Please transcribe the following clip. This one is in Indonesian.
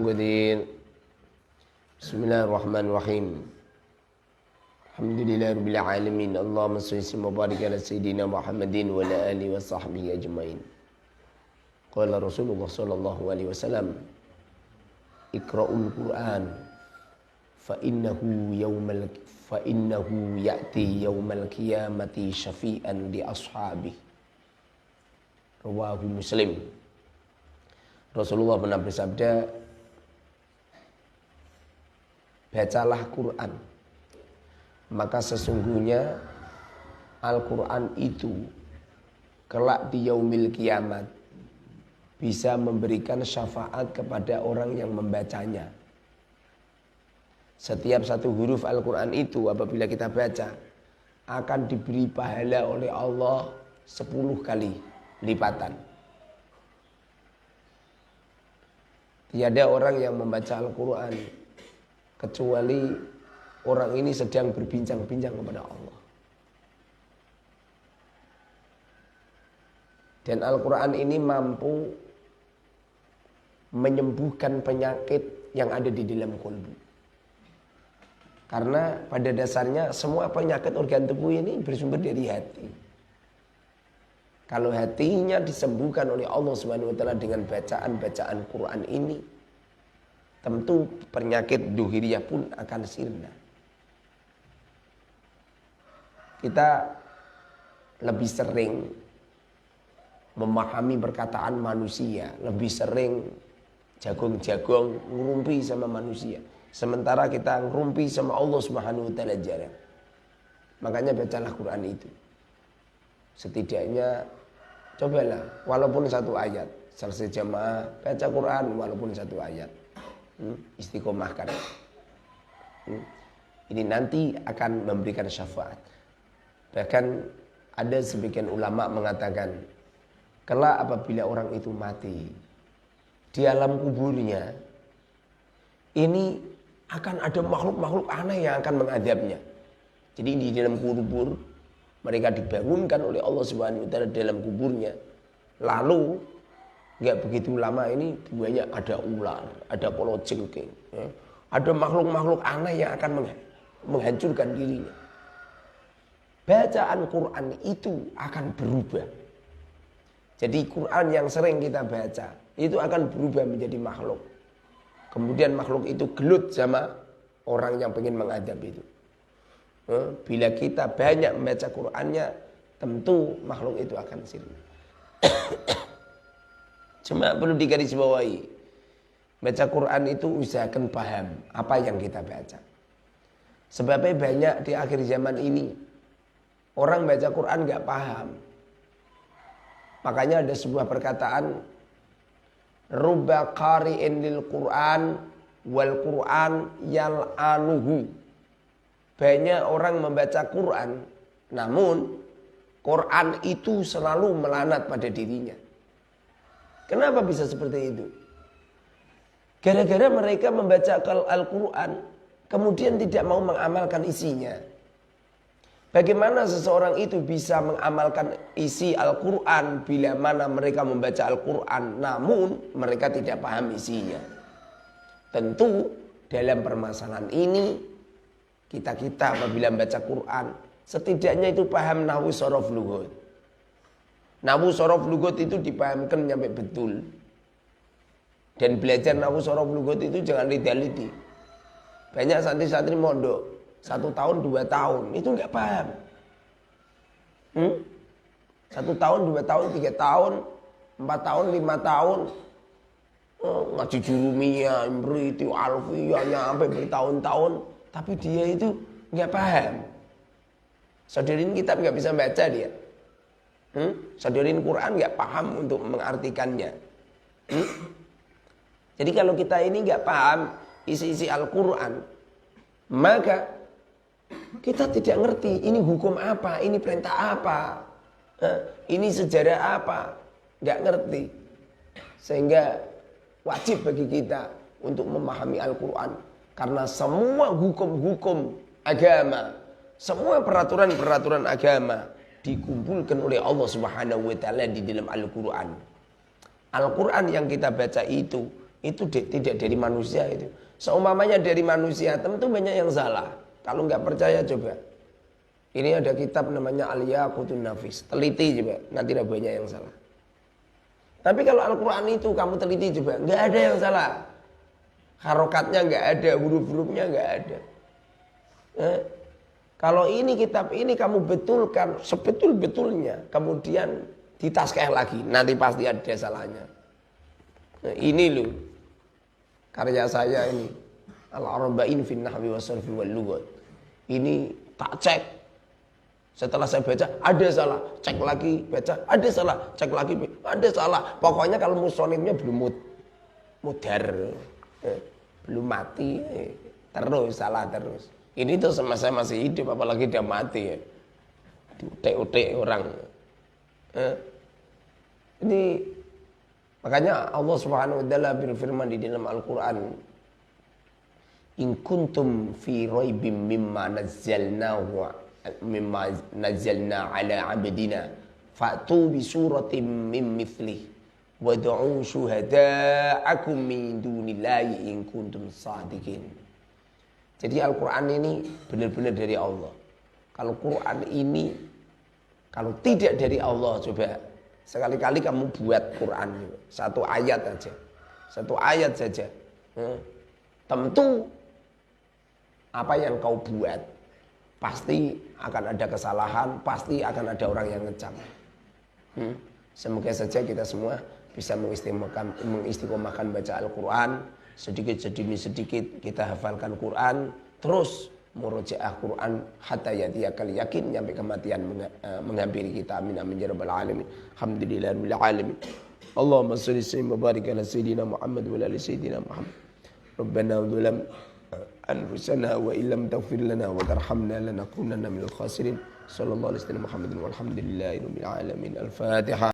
Muqaddir. Bismillahirrahmanirrahim. Alhamdulillahirabbil alamin. Allahumma shalli wa barik ala sayidina Muhammadin wa ala alihi wa sahbihi ajmain. Qala Rasulullah sallallahu alaihi wasallam, Iqra'ul Qur'an fa innahu ya'ti yaumal qiyamati syafi'an li ashabihi. Rawahu Muslim. Rasulullah pernah bersabda, bacalah Quran, maka sesungguhnya Al-Quran itu kelak di yaumil kiamat bisa memberikan syafaat kepada orang yang membacanya. Setiap satu huruf Al-Quran itu apabila kita baca akan diberi pahala oleh Allah 10 kali lipatan. Tiada orang yang membaca Al-Quran kecuali orang ini sedang berbincang-bincang kepada Allah. Dan Al-Quran ini mampu menyembuhkan penyakit yang ada di dalam kolbu. Karena pada dasarnya semua penyakit organ tubuh ini bersumber dari hati. Kalau hatinya disembuhkan oleh Allah Subhanahu wa taala dengan bacaan-bacaan Quran ini, tentu penyakit duhiriyah pun akan sirna. Kita lebih sering memahami perkataan manusia, lebih sering jagung-jagung ngerumpi sama manusia. Sementara kita ngerumpi sama Allah Subhanahu wa taala jarang. Makanya bacalah Quran itu. Setidaknya cobalah walaupun satu ayat. Selesai jamaah baca Quran walaupun satu ayat. Istiqomahkan. Ini nanti akan memberikan syafaat. Bahkan ada sebagian ulama mengatakan, kelak apabila orang itu mati di alam kuburnya, ini akan ada makhluk-makhluk aneh yang akan mengadabnya. Jadi di dalam kubur mereka dibangunkan oleh Allah Subhanahu wa taala dalam kuburnya. Lalu enggak begitu lama ini banyak ada ular, ada polojengking, ya. Ada makhluk-makhluk aneh yang akan menghancurkan dirinya. Bacaan Quran itu akan berubah. Jadi Quran yang sering kita baca itu akan berubah menjadi makhluk. Kemudian makhluk itu gelut sama orang yang ingin mengadab itu. Bila kita banyak membaca Qurannya, tentu makhluk itu akan sirna. Cuma perlu digarisbawahi, baca Quran itu usahakan paham apa yang kita baca. Sebabnya banyak di akhir zaman ini orang baca Quran gak paham. Makanya ada sebuah perkataan, rubba qari'in lil Quran wal Quran yal'anuhu. Banyak orang membaca Quran, namun Quran itu selalu melanat pada dirinya. Kenapa bisa seperti itu? Gara-gara mereka membaca Al-Quran, kemudian tidak mau mengamalkan isinya. Bagaimana seseorang itu bisa mengamalkan isi Al-Quran bila mana mereka membaca Al-Quran, namun mereka tidak paham isinya? Tentu dalam permasalahan ini, kita apabila membaca Quran, setidaknya itu paham nahwu sorof lughut. Nahwu sorof lughut itu dipahamkan sampai betul. Dan belajar nahwu sorof lughut itu jangan lidah-lidih. Banyak santri-santri mondok 1 tahun 2 tahun itu nggak paham. 1 tahun 2 tahun 3 tahun 4 tahun 5 tahun ngaji jurumiyah, imriti, alfiyah sampai bertahun-tahun, tapi dia itu nggak paham. Saudarin kitab nggak bisa baca dia. Saudarin Quran nggak paham untuk mengartikannya. Jadi kalau kita ini nggak paham isi-isi Al-Quran, maka kita tidak ngerti ini hukum apa, ini perintah apa, ini sejarah apa, nggak ngerti. Sehingga wajib bagi kita untuk memahami Al-Quran. Karena semua hukum-hukum agama, semua peraturan-peraturan agama dikumpulkan oleh Allah Subhanahu wa taala di dalam Al-Quran. Al-Quran yang kita baca itu Itu tidak dari manusia itu. Seumpamanya dari manusia tentu banyak yang salah. Kalau nggak percaya coba. Ini ada kitab namanya Al-Yaqutun Nafis. Teliti coba, nanti ada banyak yang salah. Tapi kalau Al-Quran itu kamu teliti coba, nggak ada yang salah. Harokatnya nggak ada, huruf-hurufnya nggak ada. Kalau ini kitab ini kamu betulkan sebetul-betulnya, kemudian ditaskeh lagi, nanti pasti ada salahnya. Nah, ini loh karya saya ini, Al-Arba'in fin Nahwi wa Sarfi wal Lughat. Ini tak cek. Setelah saya baca, ada salah, cek lagi, baca, ada salah, cek lagi, ada salah. Pokoknya kalau musonimnya belum mudar, belum mati, terus salah terus. Ini tuh semasa saya masih hidup, apalagi dia mati ya. Diutek-utek orang. Ini makanya Allah Subhanahu wa taala berfirman di dalam Al-Qur'an, "In kuntum fi raibim mimma nazzalna ala 'abdina fa'tu bi suratin min mithlih wad'u syuhada'akum min dunillahi in kuntum shadiqin." Jadi Al-Quran ini benar-benar dari Allah. Kalau Quran ini kalau tidak dari Allah, coba sekali-kali kamu buat Quran satu ayat aja, satu ayat saja. Tentu apa yang kau buat pasti akan ada kesalahan, pasti akan ada orang yang ngecam. Semoga saja kita semua bisa mengistiqomahkan baca Al-Quran. Sedikit demi sedikit kita hafalkan Quran, terus murojaah Quran hatta yatiyakal yakin, sampai kematian menghampiri kita. Amin amin ya rabbal alamin. Alhamdulillahirabbil alamin. Allahumma shalli wa barik ala sayidina Muhammad wa ala sayidina Muhammad. Rabbana dzulam anfusana wa illam taghfir lana wa tarhamna lanakunanna minal khasirin. Sallallahu alaihi wasallam Muhammadin walhamdulillahirabbil alamin. Al-Fatihah.